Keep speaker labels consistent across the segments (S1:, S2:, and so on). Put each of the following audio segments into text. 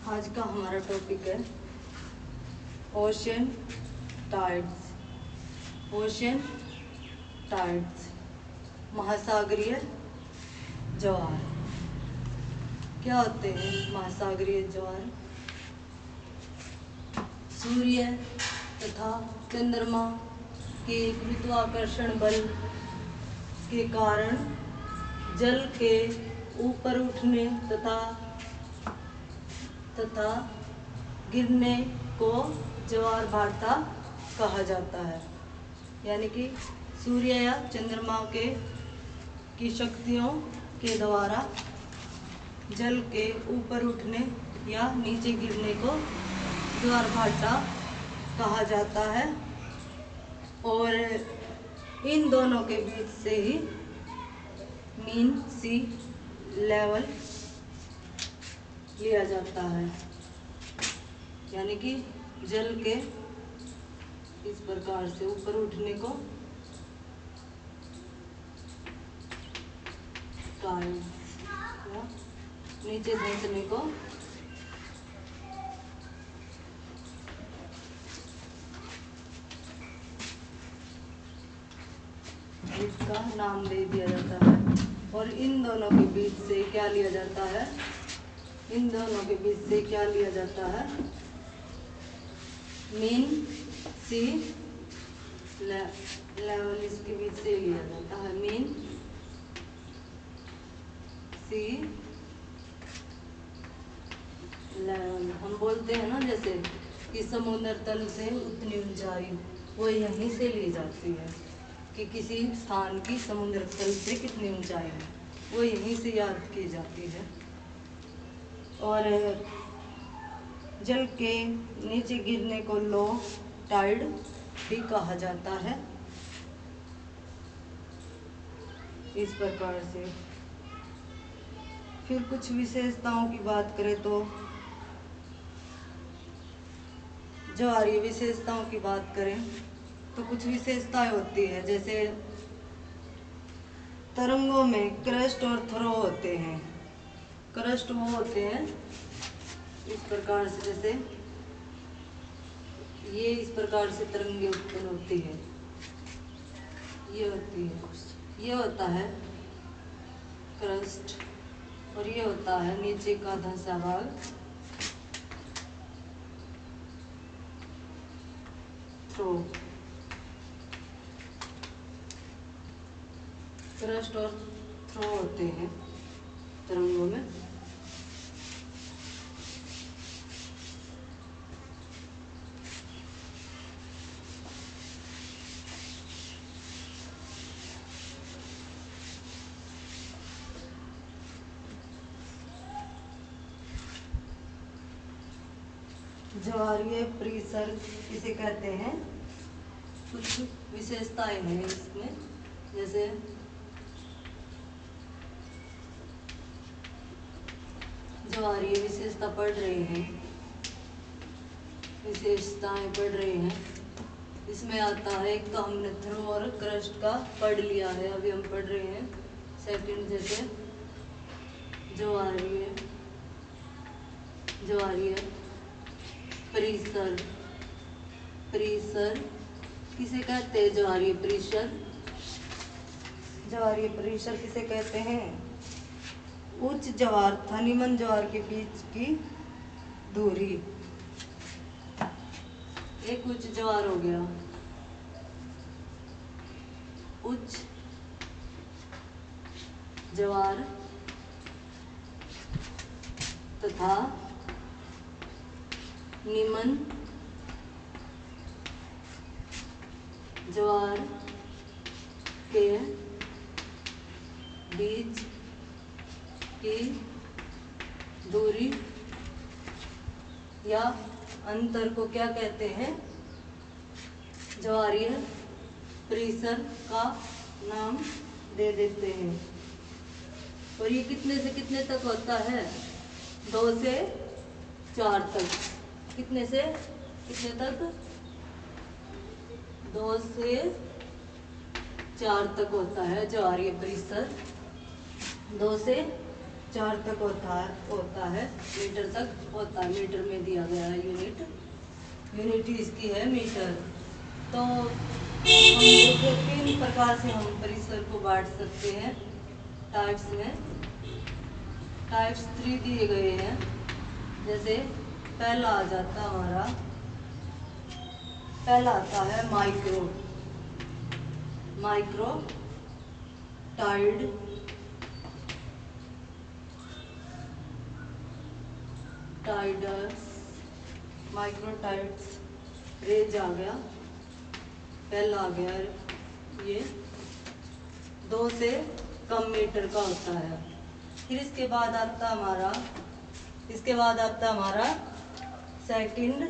S1: आज का हमारा टॉपिक है ओशियन टाइड्स। ओशियन टाइड्स महासागरीय ज्वार। क्या होते हैं महासागरीय ज्वार? सूर्य तथा चंद्रमा के गुरुत्वाकर्षण बल के कारण जल के ऊपर उठने तथा गिरने को ज्वार भाटा कहा जाता है। यानी कि सूर्य या चंद्रमा की शक्तियों के द्वारा जल के ऊपर उठने या नीचे गिरने को ज्वार भाटा कहा जाता है। और इन दोनों के बीच से ही मीन सी लेवल लिया जाता है। यानी कि जल के इस प्रकार से ऊपर उठने को टाइड्स या नीचे धंसने को इसका नाम दे दिया जाता है। और इन दोनों के बीच से क्या लिया जाता है? इन दोनों के बीच से क्या लिया जाता है? मीन सी लेवल इसके बीच से लिया जाता है। मीन सी लेवल हम बोलते हैं ना, जैसे कि समुद्र तल से उतनी ऊंचाई वो यहीं से ली जाती है कि किसी स्थान की समुद्र तल से कितनी ऊंचाई है, वो यहीं से याद की जाती है। और जल के नीचे गिरने को लो टाइड भी कहा जाता है। इस प्रकार से फिर कुछ विशेषताओं की बात करें तो ज्वारीय विशेषताओं की बात करें तो कुछ विशेषताएं होती है। जैसे तरंगों में क्रस्ट और थ्रो होते हैं। क्रस्ट वो होते हैं इस प्रकार से, जैसे ये इस प्रकार से तरंगे उत्पन्न होती है, ये होती है, ये होता है क्रस्ट और ये होता है नीचे का धंसा भाग थ्रो। क्रस्ट और थ्रो होते हैं तरंगों में। ज्वारीय परिसर किसे कहते हैं? कुछ विशेषताएं हैं इसमें। जैसे ज्वारीय विशेषता पढ़ रहे हैं, विशेषताएं पढ़ रहे हैं। इसमें आता है, एक तो हमने थ्रो और क्रस्ट का पढ़ लिया है, अभी हम पढ़ रहे हैं सेकंड। जैसे ज्वारीय परिसर, परिसर किसे कहते हैं? ज्वारीय परिसर, ज्वारीय परिसर किसे कहते हैं? उच्च ज्वार तथा निम्न ज्वार के बीच की दूरी। एक उच्च ज्वार हो गया, उच्च ज्वार तथा निम्न ज्वार के बीच की दूरी या अंतर को क्या कहते हैं? ज्वारीय परिसर का नाम दे देते हैं। और ये कितने से कितने तक होता है? 2 से 4 तक। कितने से कितने तक? 2 से 4 तक होता है ज्वारीय परिसर। 2 से 4 तक होता है, मीटर तक होता है। मीटर में दिया गया है यूनिट इसकी है मीटर। तो हम देखिए 3 प्रकार से हम परिसर को बांट सकते हैं टाइप्स में। टाइप्स 3 दिए गए हैं। जैसे पहला आ जाता हमारा, पहला आता है माइक्रो टाइड, टाइडस, माइक्रोटाइड्स रेंज आ गया, पहला आ गया ये 2 से कम मीटर का होता है। फिर इसके बाद आता हमारा सेकंड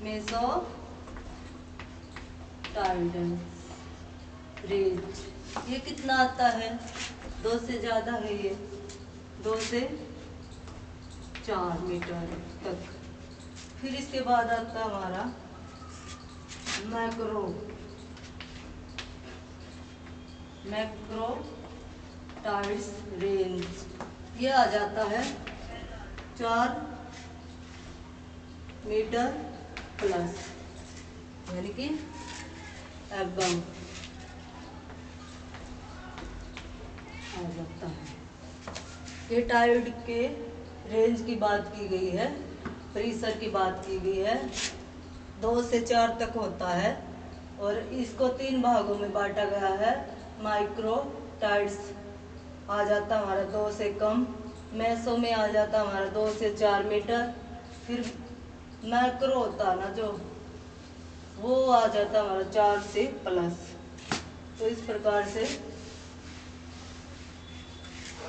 S1: मेसोटाइड रेंज। ये कितना आता है? 2 से ज़्यादा है ये, 2 से 4 मीटर तक। फिर इसके बाद आता हमारा मैक्रोटाइड्स रेंज। ये आ जाता है 4 मीटर प्लस, यानी कि एबव आ जाता है। ये टाइड के रेंज की बात की गई है, परिसर की बात की गई है। 2 से 4 तक होता है और इसको 3 भागों में बांटा गया है। माइक्रोटाइड्स आ जाता हमारा 2 से कम, मैसो में आ जाता हमारा 2 से 4 मीटर। फिर मैक्रो होता है ना जो, वो आ जाता हमारा 4 से प्लस। तो इस प्रकार से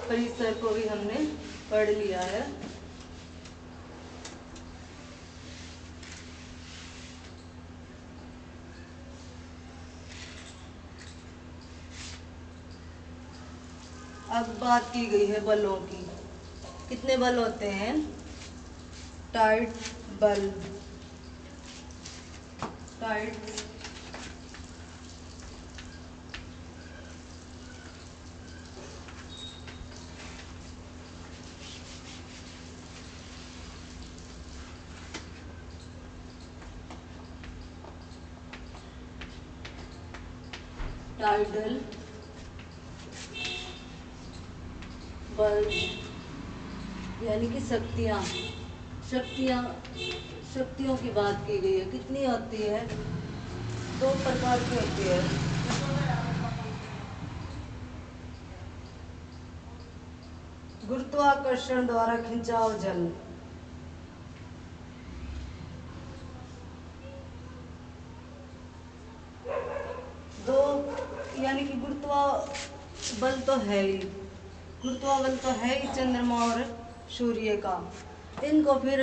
S1: परिसर को भी हमने पढ़ लिया है। अब बात की गई है बलों की। कितने बल होते हैं? टाइड टाइडल बल यानी कि शक्तियों की बात की गई है। कितनी होती है? 2 प्रकार की होती है। गुरुत्वाकर्षण द्वारा खिंचाव जल, यानी कि गुरुत्वाबल तो है ही चंद्रमा और सूर्य का। इनको फिर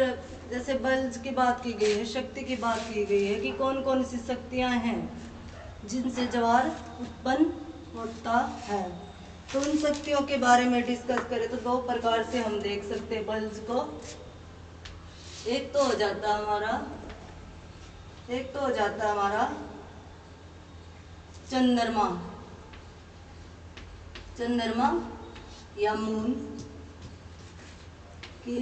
S1: जैसे बल की बात की गई है, शक्ति की बात की गई है कि कौन कौन सी शक्तियां हैं जिनसे ज्वार उत्पन्न होता है। तो उन शक्तियों के बारे में डिस्कस करें तो 2 प्रकार से हम देख सकते हैं बल्स को। एक तो हो जाता हमारा चंद्रमा या मून के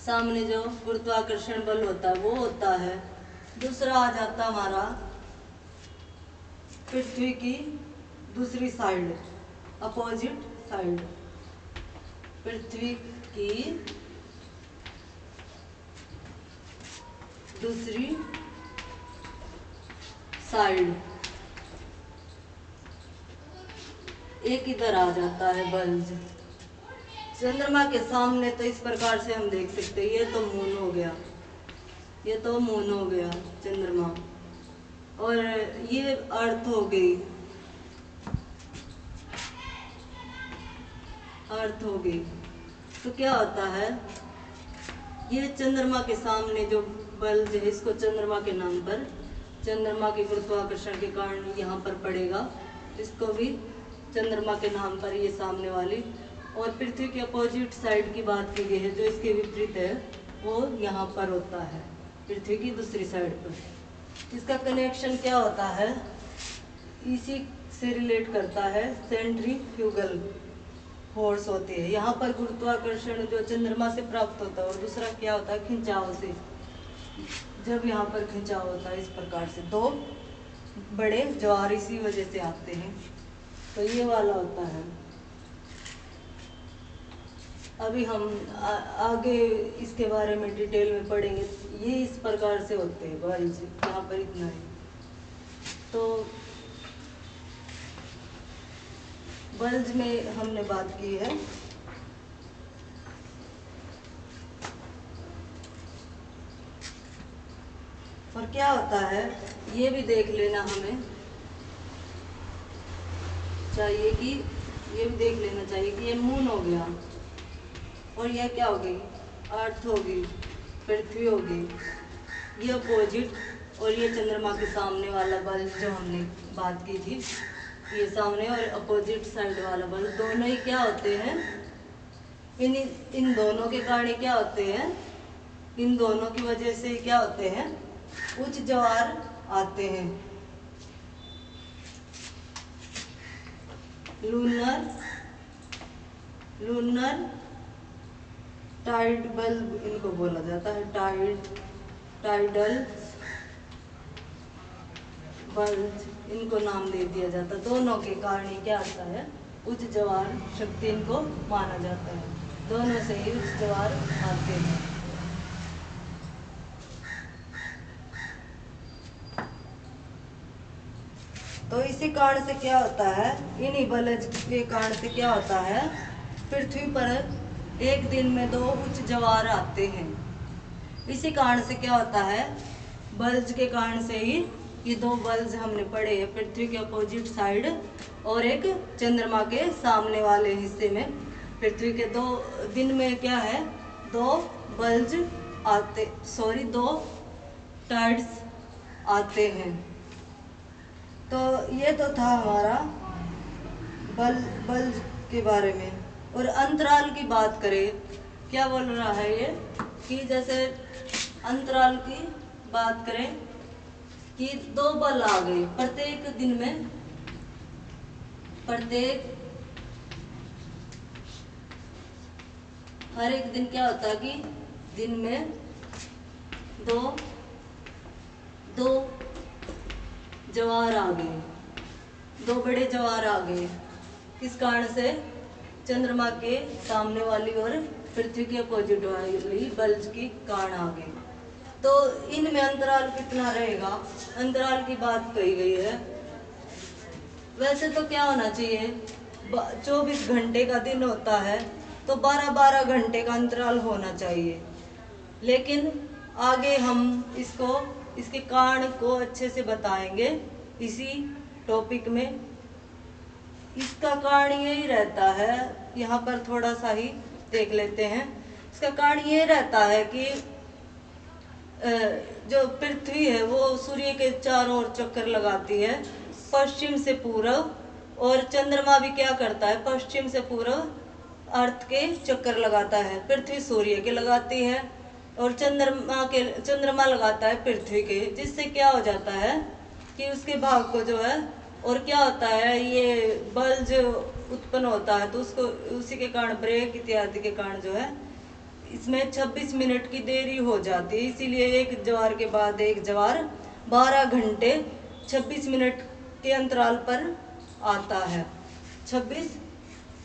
S1: सामने जो गुरुत्वाकर्षण बल होता है वो होता है। दूसरा आ जाता हमारा पृथ्वी की दूसरी साइड, अपोजिट साइड, पृथ्वी की दूसरी साइड, एक इधर आ जाता है बल्ज। चंद्रमा के सामने तो इस प्रकार से हम देख सकते हैं, ये तो मून हो गया चंद्रमा, और ये अर्थ हो गई। तो क्या होता है, ये चंद्रमा के सामने जो बल्ब है इसको चंद्रमा के नाम पर, चंद्रमा के गुरुत्वाकर्षण के कारण यहाँ पर पड़ेगा, इसको भी चंद्रमा के नाम पर ये सामने वाली। और पृथ्वी के अपोजिट साइड की बात की गई है, जो इसके विपरीत है वो यहाँ पर होता है, पृथ्वी की दूसरी साइड पर। इसका कनेक्शन क्या होता है? इसी से रिलेट करता है सेंट्रीफ्यूगल फोर्स होती है। यहाँ पर गुरुत्वाकर्षण जो चंद्रमा से प्राप्त होता है, और दूसरा क्या होता है, खिंचाव से। जब यहाँ पर खिंचाव होता है इस प्रकार से, दो बड़े ज्वार इसी वजह से आते हैं, तो ये वाला होता है। अभी हम आगे इसके बारे में डिटेल में पढ़ेंगे। ये इस प्रकार से होते हैं बारिश, यहाँ पर इतना है। तो बल्ज में हमने बात की है। और क्या होता है ये भी देख लेना हमें चाहिए कि ये भी देख लेना चाहिए कि ये मून हो गया, और यह क्या हो गई, अर्थ होगी, पृथ्वी होगी, ये अपोजिट, और ये चंद्रमा के सामने वाला बल्ब जो हमने बात की थी, ये सामने और अपोजिट साइड वाला बल्ब, दोनों ही क्या होते हैं, इन दोनों के कारण क्या होते हैं, इन दोनों की वजह से क्या होते हैं, उच्च ज्वार आते हैं। लूनर टाइड बल्ब इनको बोला जाता है, टाइडल बल्ब इनको नाम दे दिया जाता है। दोनों के कारण ही क्या आता है, उच्च ज्वार शक्ति इनको माना जाता है। दोनों से ही उच्च ज्वार आते हैं। तो इसी कारण से क्या होता है, इन्हीं बल्ज के कारण से क्या होता है, पृथ्वी पर एक दिन में दो उच्च ज्वार आते हैं। इसी कारण से क्या होता है, बल्ज के कारण से ही ये दो बल्ज हमने पढ़े हैं, पृथ्वी के अपोजिट साइड और एक चंद्रमा के सामने वाले हिस्से में। पृथ्वी के दो दिन में क्या है, दो बल्ज आते, दो टाइड्स आते हैं। तो ये तो था हमारा बल्ज के बारे में। और अंतराल की बात करें, क्या बोल रहा है ये, कि जैसे अंतराल की बात करें कि दो बल आ गए प्रत्येक दिन में, हर एक दिन क्या होता है कि दिन में दो ज्वार आ गए, दो बड़े ज्वार आ गए। किस कारण से, चंद्रमा के सामने वाली और पृथ्वी के अपोजिट वाली बल्ज की कारण आ गए। तो इनमें अंतराल कितना रहेगा, अंतराल की बात कही गई है। वैसे तो क्या होना चाहिए, 24 घंटे का दिन होता है, तो 12-12 घंटे का अंतराल होना चाहिए। लेकिन आगे हम इसके कारण को अच्छे से बताएंगे इसी टॉपिक में। इसका कारण यही रहता है, यहाँ पर थोड़ा सा ही देख लेते हैं। इसका कारण ये रहता है कि जो पृथ्वी है वो सूर्य के चारों ओर चक्कर लगाती है पश्चिम से पूर्व, और चंद्रमा भी क्या करता है, पश्चिम से पूर्व अर्थ के चक्कर लगाता है। पृथ्वी सूर्य के लगाती है और चंद्रमा लगाता है पृथ्वी के, जिससे क्या हो जाता है कि उसके भाग को जो है, और क्या होता है, ये बल्ज उत्पन्न होता है, तो उसी के कारण ब्रेक इत्यादि के कारण जो है इसमें 26 मिनट की देरी हो जाती है। इसीलिए एक ज्वार के बाद एक ज्वार 12 घंटे 26 मिनट के अंतराल पर आता है, 26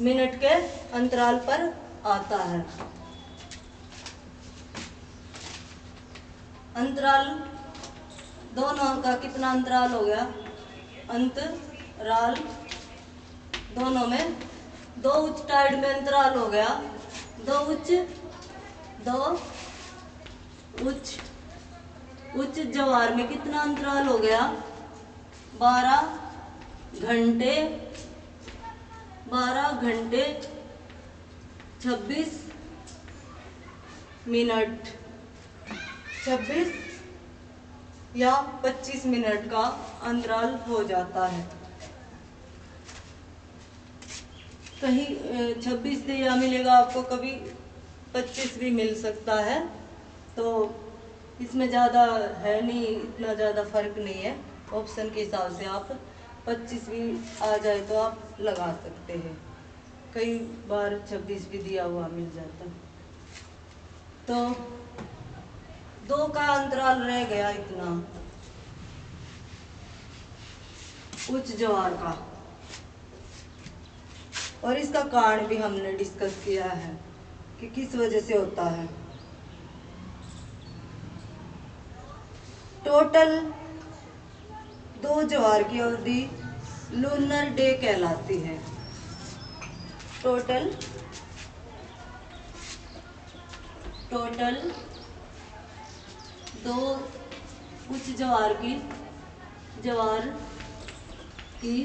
S1: मिनट के अंतराल पर आता है। अंतराल दोनों का कितना अंतराल हो गया, अंतराल दोनों में दो उच्च टाइड में अंतराल हो गया, दो उच्च ज्वार में कितना अंतराल हो गया, 12 घंटे 26 मिनट 26 या 25 मिनट का अंतराल हो जाता है। कहीं 26 दिया मिलेगा आपको, कभी 25 भी मिल सकता है। तो इसमें ज़्यादा है नहीं, इतना ज़्यादा फर्क नहीं है, ऑप्शन के हिसाब से आप 25 भी आ जाए तो आप लगा सकते हैं, कई बार 26 भी दिया हुआ मिल जाता। तो 2 का अंतराल रह गया इतना उच्च ज्वार का, और इसका कारण भी हमने डिस्कस किया है कि किस वजह से होता है। टोटल 2 ज्वार की अवधि लूनर डे कहलाती है। टोटल 2 उच्च ज्वार की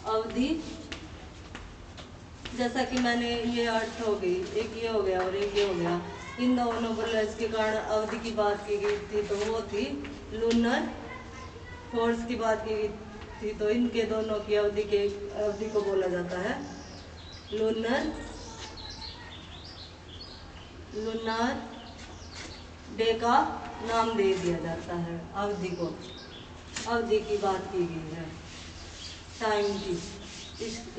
S1: अवधि, जैसा कि मैंने ये अर्थ हो गई, एक ये हो गया और एक ये हो गया, इन दोनों प्रलय के कारण अवधि की बात की गई थी, तो वो थी लूनर फोर्स की बात की गई थी, तो इनके दोनों की अवधि को बोला जाता है लूनर डे का नाम दे दिया जाता है। अवधि की बात की गई है, टाइम की,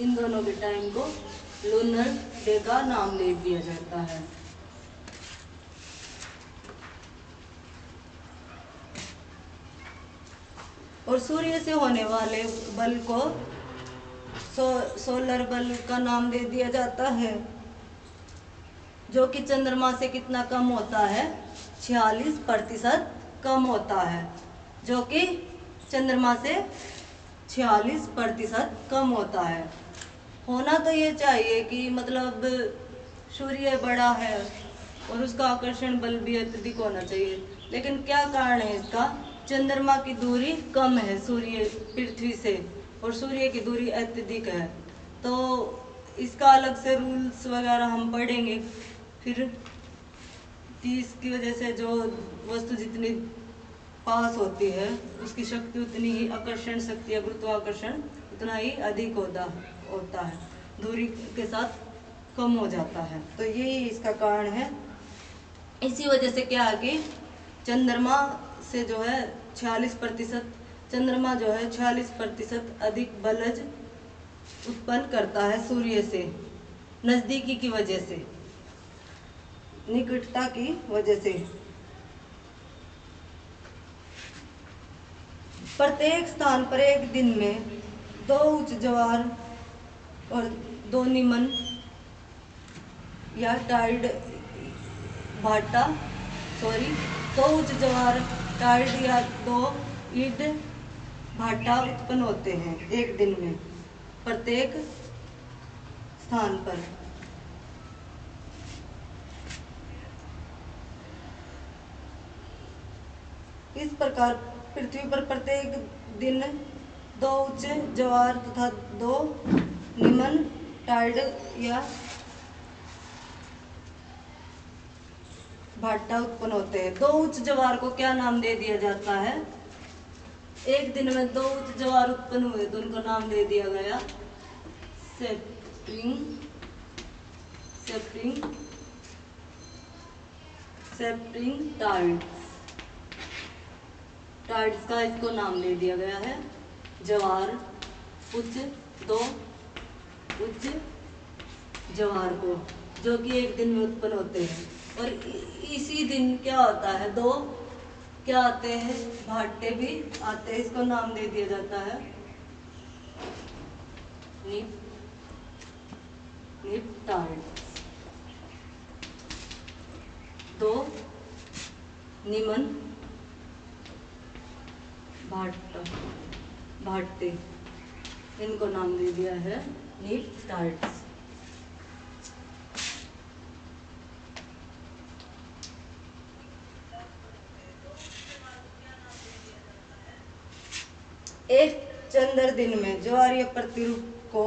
S1: इन दोनों के टाइम को लूनर डे का नाम दे दिया जाता है। और सूर्य से होने वाले बल को सोलर बल का नाम दे दिया जाता है, जो कि चंद्रमा से कितना कम होता है, 46% कम होता है, जो कि चंद्रमा से 46% कम होता है। होना तो ये चाहिए कि मतलब सूर्य बड़ा है और उसका आकर्षण बल भी अत्यधिक होना चाहिए, लेकिन क्या कारण है इसका? चंद्रमा की दूरी कम है सूर्य पृथ्वी से, और सूर्य की दूरी अत्यधिक है, तो इसका अलग से रूल्स वगैरह हम पढ़ेंगे फिर, कि इसकी वजह से जो वस्तु जितनी पास होती है उसकी शक्ति उतनी ही, आकर्षण शक्ति या गुरुत्वाकर्षण उतना ही अधिक होता है, दूरी के साथ कम हो जाता है। तो यही इसका कारण है। इसी वजह से क्या है कि चंद्रमा से जो है 46%, चंद्रमा जो है 46% अधिक बलज उत्पन्न करता है सूर्य से, नजदीकी की वजह से, निकटता की वजह से। प्रत्येक स्थान पर एक दिन में 2 उच्च ज्वार और 2 निम्न या टाइड भाटा 2 उच्च ज्वार, टाइड या 2 ईड भाटा उत्पन्न होते हैं एक दिन में प्रत्येक स्थान पर। इस प्रकार पृथ्वी पर प्रत्येक दिन 2 उच्च ज्वार तथा 2 निम्न टाइड या भाटा उत्पन्न होते हैं। 2 उच्च ज्वार को क्या नाम दे दिया जाता है? एक दिन में 2 उच्च ज्वार उत्पन्न हुए तो उनको नाम दे दिया गया सेप्टिंग टाइड्स का इसको नाम दे दिया गया है ज्वार, 2 उच्च ज्वार को, जो कि एक दिन में उत्पन्न होते हैं। और इसी दिन क्या होता है, 2 क्या आते हैं, भाटे भी आते हैं, इसको नाम दे दिया जाता है निप टाइड। 2 निम्न भाटे, इनको नाम दे दिया है नीप टाइड्स। एक चंद्र दिन में ज्वारीय प्रतिरूप को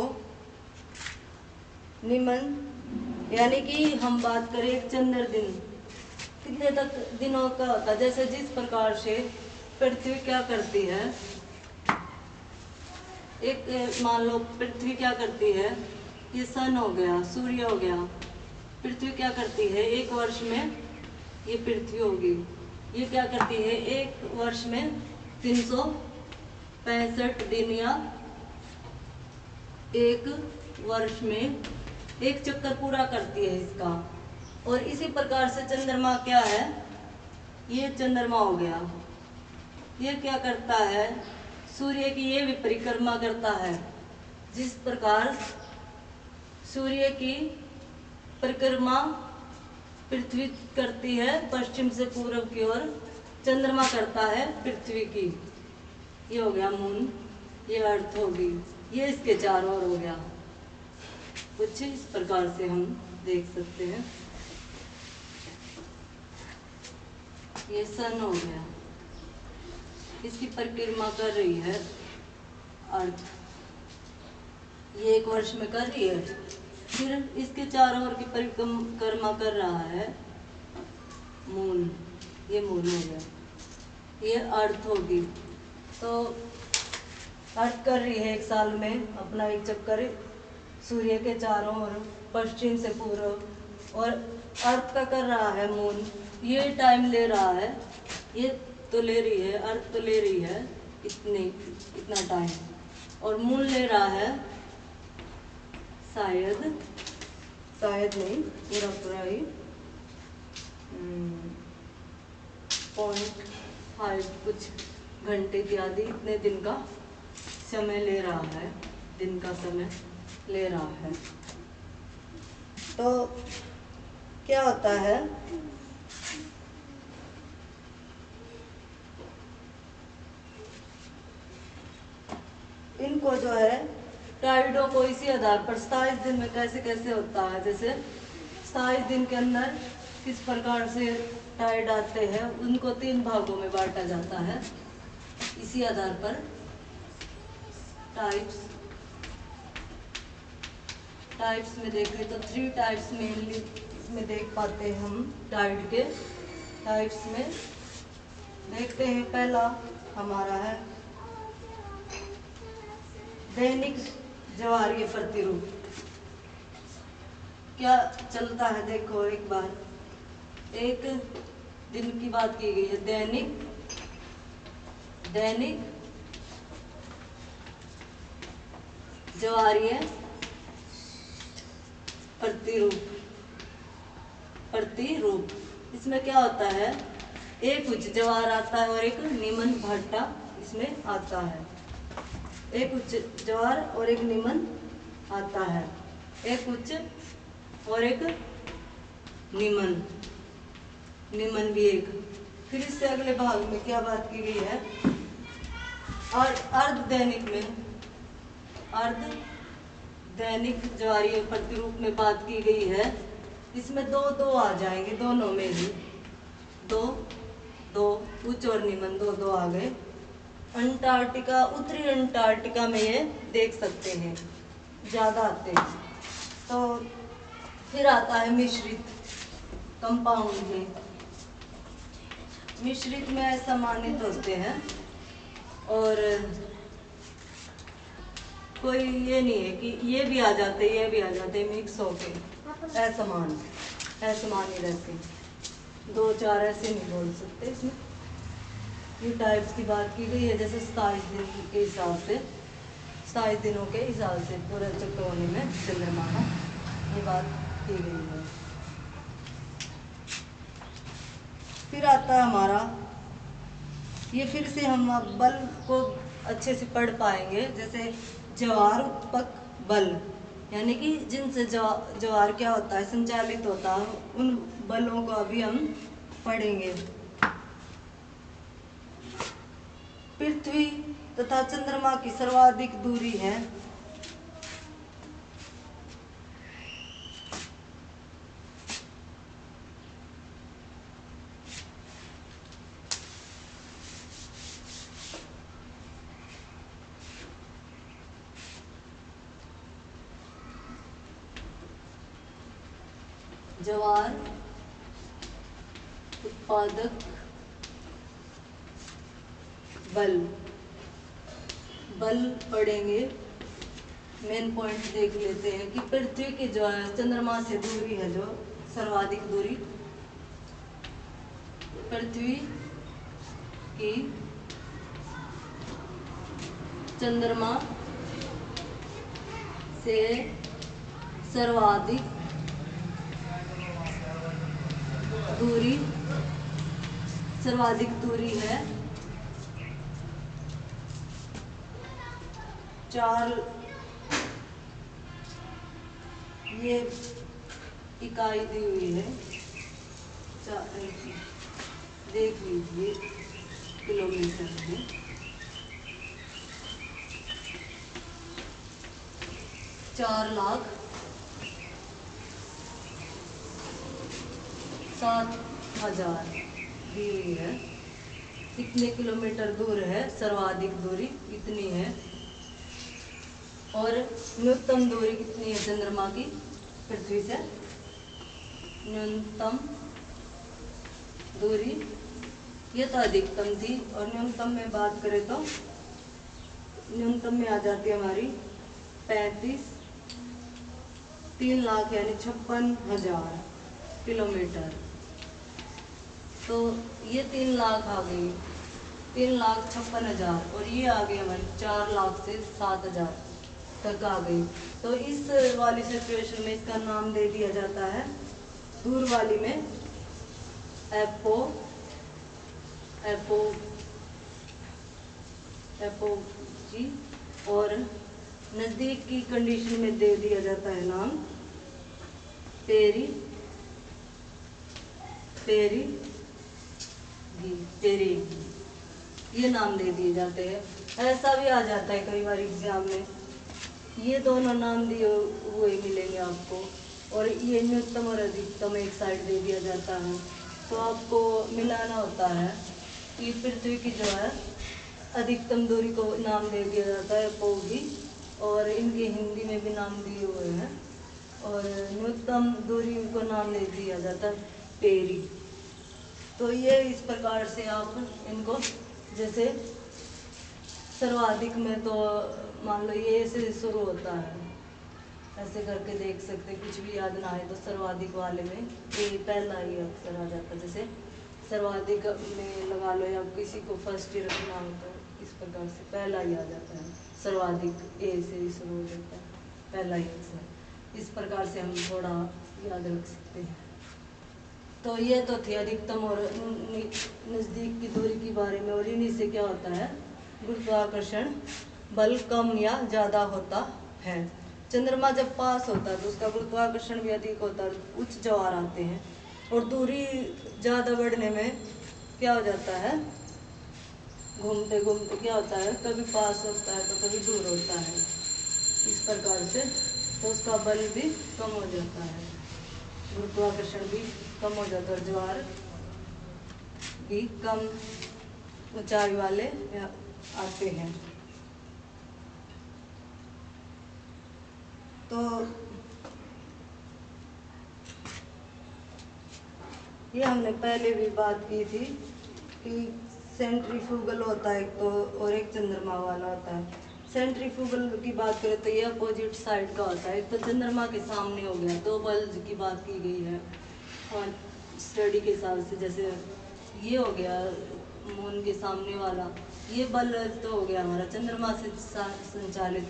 S1: निम्न, यानी कि हम बात करें एक चंद्र दिन कितने तक दिनों का होता है, जैसे जिस प्रकार से पृथ्वी क्या करती है, एक मान लो पृथ्वी क्या करती है, ये सन हो गया, सूर्य हो गया, पृथ्वी क्या करती है एक वर्ष में, ये पृथ्वी होगी, ये क्या करती है एक वर्ष में 300 65 दिन या एक वर्ष में एक चक्कर पूरा करती है इसका। और इसी प्रकार से चंद्रमा क्या है, ये चंद्रमा हो गया, ये क्या करता है, सूर्य की ये भी परिक्रमा करता है। जिस प्रकार सूर्य की परिक्रमा पृथ्वी करती है पश्चिम से पूर्व की ओर, चंद्रमा करता है पृथ्वी की। ये हो गया मून, ये अर्थ होगी, ये इसके चारों ओर हो गया। कुछ इस प्रकार से हम देख सकते हैं। ये सन हो गया, इसकी परिक्रमा कर रही है अर्थ, ये एक वर्ष में कर रही है। फिर इसके चारों ओर की परिक्रमा कर रहा है मून, ये मून हो गया, ये अर्थ होगी। तो अर्थ कर रही है एक साल में अपना एक चक्कर सूर्य के चारों ओर पश्चिम से पूर्व, और अर्थ का कर रहा है मून, ये टाइम ले रहा है, ये तो ले रही है, अर्थ तो ले रही है इतना टाइम, और मून ले रहा है शायद नहीं, पूरा ही 0.5 कुछ घंटे इत्यादि इतने दिन का समय ले रहा है, दिन का समय ले रहा है। तो क्या होता है, इनको जो है टाइडों को इसी आधार पर 27 दिन में कैसे होता है, जैसे 27 दिन के अंदर किस प्रकार से टाइड आते हैं, उनको 3 भागों में बांटा जाता है। इसी आधार पर टाइप्स में देखें तो 3 टाइप्स मेनली इसमें देख पाते हैं हम। टाइड के टाइप्स में देखते हैं, पहला हमारा है दैनिक ज्वारीय प्रतिरूप। क्या चलता है देखो, एक बार एक दिन की बात की गई है, दैनिक ज्वारीय प्रतिरूप। इसमें क्या होता है, एक उच्च ज्वार आता है और एक निम्न भाटा इसमें आता है। एक उच्च ज्वार और एक निम्न आता है, एक उच्च और एक निम्न भी एक। फिर इससे अगले भाग में क्या बात की गई है, और अर्ध दैनिक ज्वारीय प्रतिरूप में बात की गई है। इसमें दो आ जाएंगे, दोनों में ही दो उच्च और निम्न दो आ गए। अंटार्कटिका, उत्तरी अंटार्कटिका में ये देख सकते हैं, ज्यादा आते हैं। तो फिर आता है मिश्रित कंपाउंड में। मिश्रित में असमानित होते हैं, और कोई ये नहीं है कि ये भी आ जाते मिक्स होके असमान ही रहते, 2-4 ऐसे नहीं बोल सकते। इसमें ये टाइप्स की बात की गई है, जैसे 27 दिन के हिसाब से 27 दिनों के हिसाब से पूरा चक्कर होने में चंद्रमा का ये बात की गई है। फिर आता है हमारा, ये फिर से हम बल को अच्छे से पढ़ पाएंगे, जैसे ज्वार उत्पक बल, यानी कि जिनसे ज्वार क्या होता है, संचालित होता है, उन बलों को अभी हम पढ़ेंगे। पृथ्वी तथा चंद्रमा की सर्वाधिक दूरी है ज्वार उत्पादक बल पढ़ेंगे। मेन पॉइंट देख लेते हैं कि पृथ्वी की जो है चंद्रमा से दूरी है, जो सर्वाधिक दूरी पृथ्वी की चंद्रमा से सर्वाधिक दूरी है 4, ये इकाई दी हुई है, देख लीजिए किलोमीटर में। 4,07,000 दी हुई है। कितने किलोमीटर दूर है, सर्वाधिक दूरी कितनी है और न्यूनतम दूरी कितनी है चंद्रमा की पृथ्वी से। न्यूनतम दूरी, ये तो अधिकतम थी, और न्यूनतम में बात करें तो न्यूनतम में आ जाती है हमारी 3 लाख यानी 56,000 किलोमीटर। तो ये 3 लाख आ गई, 3,56,000, और ये आ गई हमारी 4 लाख से 7,000 तक आ गई। तो इस वाली सिचुएशन में इसका नाम दे दिया जाता है, दूर वाली में एपोजी, और नज़दीक की कंडीशन में दे दिया जाता है नाम पेरी। ये नाम दे दिए जाते हैं। ऐसा भी आ जाता है कई बार एग्जाम में, ये दोनों नाम दिए हुए मिलेंगे आपको, और ये न्यूनतम और अधिकतम एक साइड दे दिया जाता है। तो आपको मिलाना होता है कि पृथ्वी की जो है अधिकतम दूरी को नाम दे दिया जाता है पोगी, और इनके हिंदी में भी नाम दिए हुए हैं, और न्यूनतम दूरी को नाम दे दिया जाता है पेरी। तो ये इस प्रकार से आप इनको, जैसे सर्वाधिक में तो मान लो ये से शुरू होता है, ऐसे करके देख सकते, कुछ भी याद ना आए तो सर्वाधिक वाले में ये पहला ही अक्षर आ जाता है। जैसे सर्वाधिक में लगा लो, या किसी को फर्स्ट ईयर रखना हो तो इस प्रकार से पहला ही आ जाता है, सर्वाधिक ए से ही शुरू हो जाता है पहला ही अक्षर। इस प्रकार से हम थोड़ा याद रख सकते हैं। तो ये तो थी अधिकतम और नज़दीक की दूरी के बारे में, और इन्हीं से क्या होता है, गुरुत्वाकर्षण बल कम या ज़्यादा होता है। चंद्रमा जब पास होता है तो उसका गुरुत्वाकर्षण भी अधिक होता है, उच्च ज्वार आते हैं, और दूरी ज़्यादा बढ़ने में क्या हो जाता है, घूमते घूमते क्या होता है, कभी पास होता है तो कभी दूर होता है, इस प्रकार से। तो उसका बल भी कम हो जाता है, गुरुत्वाकर्षण भी कम हो जाता है, और ज्वार भी कम ऊंचाई वाले आते हैं। तो ये हमने पहले भी बात की थी कि सेंट्रीफ्यूगल होता है एक तो, और एक चंद्रमा वाला होता है। सेंट्रीफ्यूगल की बात करें तो ये अपोजिट साइड का होता है, तो चंद्रमा के सामने हो गया। 2 बल की बात की गई है और स्टडी के हिसाब से, जैसे ये हो गया मून के सामने वाला, ये बल तो हो गया हमारा चंद्रमा से संचालित,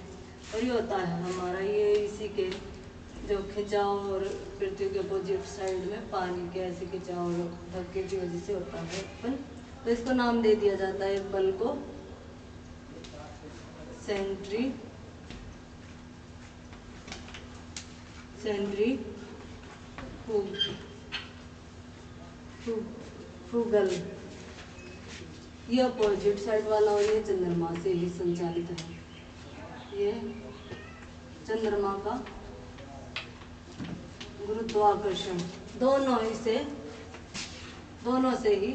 S1: और ये होता है हमारा ये इसी के जो खिंचाव और पृथ्वी के अपोजिट साइड में पानी के ऐसे खिंचाव और धक्के की वजह से होता है उत्पन्न। तो इसको नाम दे दिया जाता है बल को सेंट्रीफ्यूगल। ये अपोजिट साइड वाला, और ये चंद्रमा से ही संचालित है। ये चंद्रमा का गुरुत्वाकर्षण दोनों से ही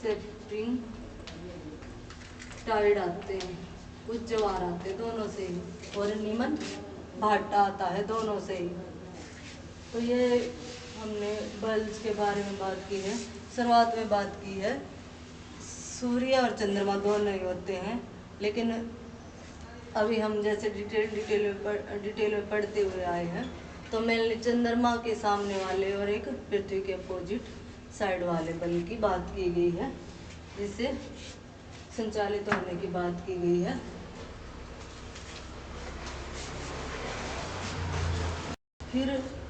S1: सेप्टिंग टाइड आते हैं, उच्च ज्वार आते हैं दोनों से ही, और निम्न भाटा आता है दोनों से ही। तो ये हमने बल्ज के बारे में बात की है, शुरुआत में बात की है। सूर्य और चंद्रमा दोनों ही होते हैं, लेकिन अभी हम जैसे डिटेल में पढ़ते हुए आए हैं, तो मेनली चंद्रमा के सामने वाले और एक पृथ्वी के अपोजिट साइड वाले बल की बात की गई है, जिससे संचालित होने की बात की गई है। फिर